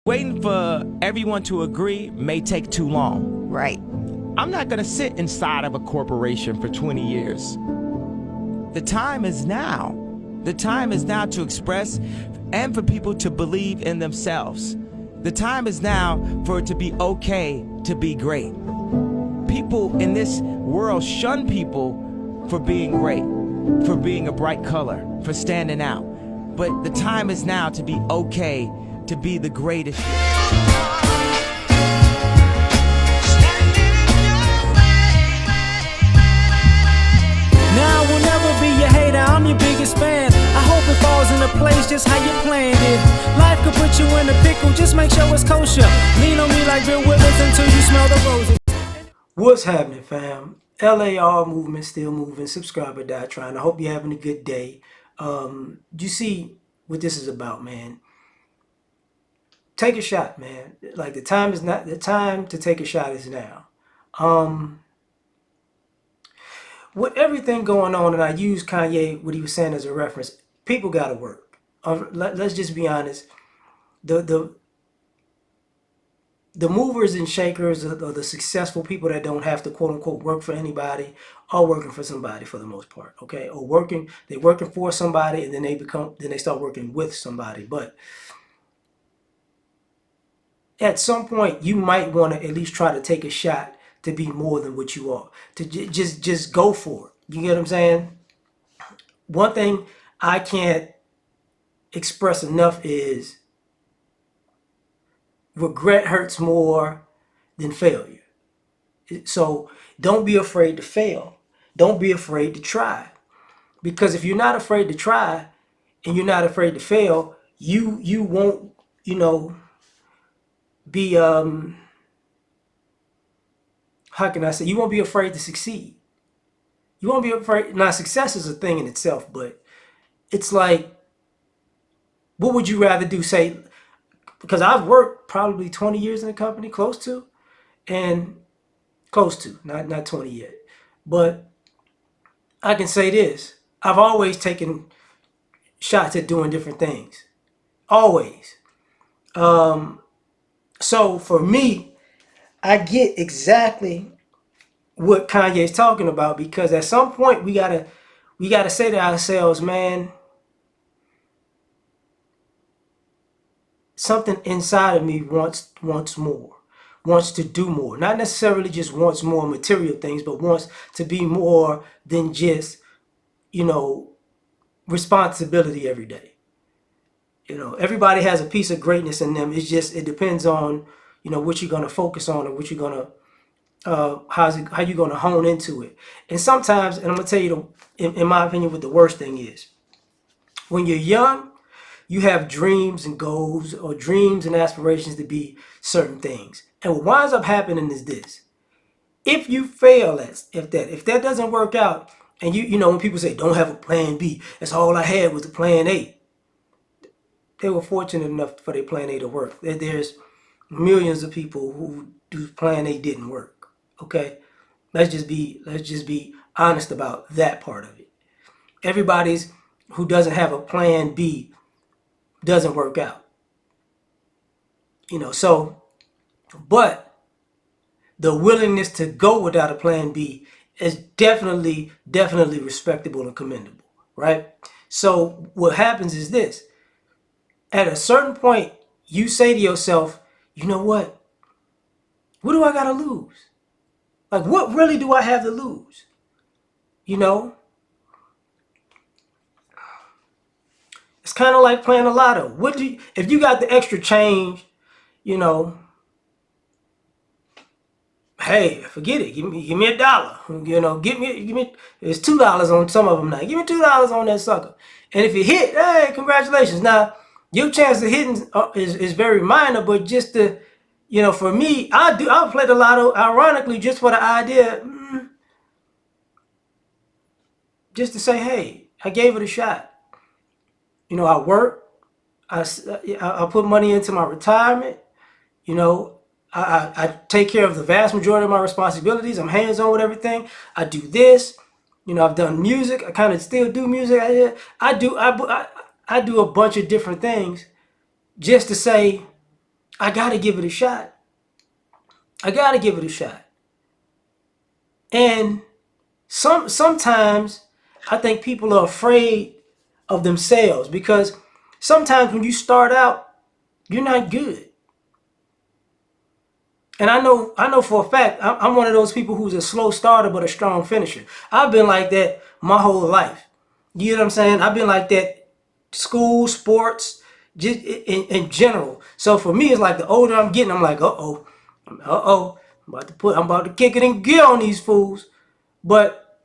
Waiting for everyone to agree may take too long. Right. I'm not going to sit inside of a corporation for 20 years. The time is now. The time is now to express and for people to believe in themselves. The time is now for it to be okay to be great. People in this world shun people for being great, for being a bright color, for standing out. But the time is now to be okay to be the greatest. Now I will never be your hater, I'm your biggest fan. I hope it falls into place just how you planned it. Life could put you in a pickle, just make sure it's kosher. Lean on me like Bill Withers until you smell the roses. What's happening, fam? L.A.R. movement still moving, subscriber die trying. I hope you're having a good day. You see what this is about, man. Take a shot, man. Like the time to take a shot is now. With everything going on, and I use Kanye, what he was saying as a reference, people gotta work. Let's just be honest. The movers and shakers, or the successful people that don't have to quote unquote work for anybody, are working for somebody for the most part. Okay, or they're working for somebody, and then they start working with somebody. But at some point, you might want to at least try to take a shot to be more than what you are. To just go for it. You get what I'm saying? One thing I can't express enough is regret hurts more than failure. So don't be afraid to fail. Don't be afraid to try. Because if you're not afraid to try and you're not afraid to fail, you won't, be how can I say, you won't be afraid to succeed. You won't be afraid. Now, success is a thing in itself, but it's like, what would you rather do? Say, because I've worked probably 20 years in a company, close to, not 20 yet. But I can say this. I've always taken shots at doing different things. Always. So for me, I get exactly what Kanye's talking about, because at some point we gotta say to ourselves, man, something inside of me wants more, wants to do more. Not necessarily just wants more material things, but wants to be more than just, responsibility every day. Everybody has a piece of greatness in them. It depends on, what you're gonna focus on, and what you're gonna how you gonna hone into it. And sometimes, and I'm gonna tell you, in my opinion, what the worst thing is. When you're young, you have dreams and goals, or dreams and aspirations to be certain things. And what winds up happening is this: if you fail if that doesn't work out, and when people say don't have a plan B, that's all I had was the plan A. They were fortunate enough for their plan A to work. There's millions of people who do plan A didn't work. Okay, let's just be honest about that part of it. Everybody's who doesn't have a plan B doesn't work out. But the willingness to go without a plan B is definitely respectable and commendable, right? So what happens is this: at a certain point, you say to yourself, you know what? What do I got to lose? Like, what really do I have to lose? It's kind of like playing a lotto. If you got the extra change, hey, forget it. Give me $1. Give me. It's $2 on some of them now. Give me $2 on that sucker. And if you hit, hey, congratulations. Now, your chance of hitting is very minor, but just to, for me, I'll play the lotto, ironically, just for the idea, just to say, hey, I gave it a shot. I work. I put money into my retirement. I take care of the vast majority of my responsibilities. I'm hands-on with everything. I do this. I've done music. I kind of still do music. I do a bunch of different things just to say I gotta give it a shot. I gotta give it a shot. And sometimes I think people are afraid of themselves because sometimes when you start out, you're not good. And I know for a fact, I'm one of those people who's a slow starter but a strong finisher. I've been like that my whole life. You know what I'm saying? I've been like that, school, sports, just in general. So for me, it's like the older I'm getting, I'm like, I'm about to kick it in gear on these fools. But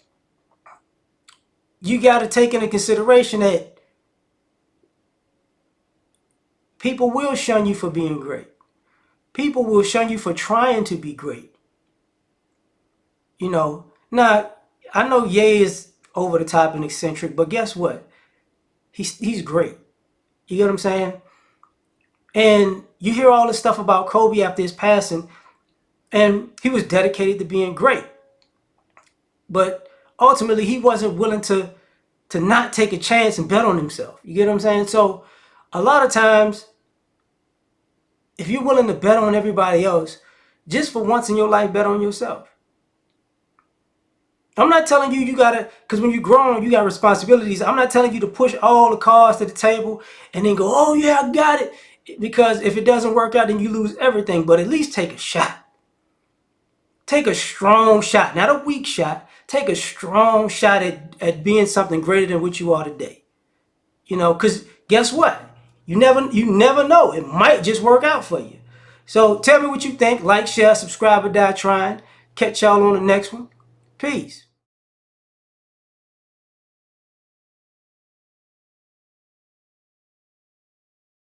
you got to take into consideration that people will shun you for being great. People will shun you for trying to be great. Now I know Ye is over the top and eccentric, but guess what? He's great. You get what I'm saying? And you hear all this stuff about Kobe after his passing, and he was dedicated to being great. But ultimately, he wasn't willing to not take a chance and bet on himself. You get what I'm saying? So a lot of times, if you're willing to bet on everybody else, just for once in your life, bet on yourself. I'm not telling you gotta, because when you're grown, you got responsibilities. I'm not telling you to push all the cards to the table and then go, oh yeah, I got it. Because if it doesn't work out, then you lose everything. But at least take a shot. Take a strong shot, not a weak shot. Take a strong shot at being something greater than what you are today. Because guess what? You never know. It might just work out for you. So tell me what you think. Like, share, subscribe, or die trying. Catch y'all on the next one. Peace.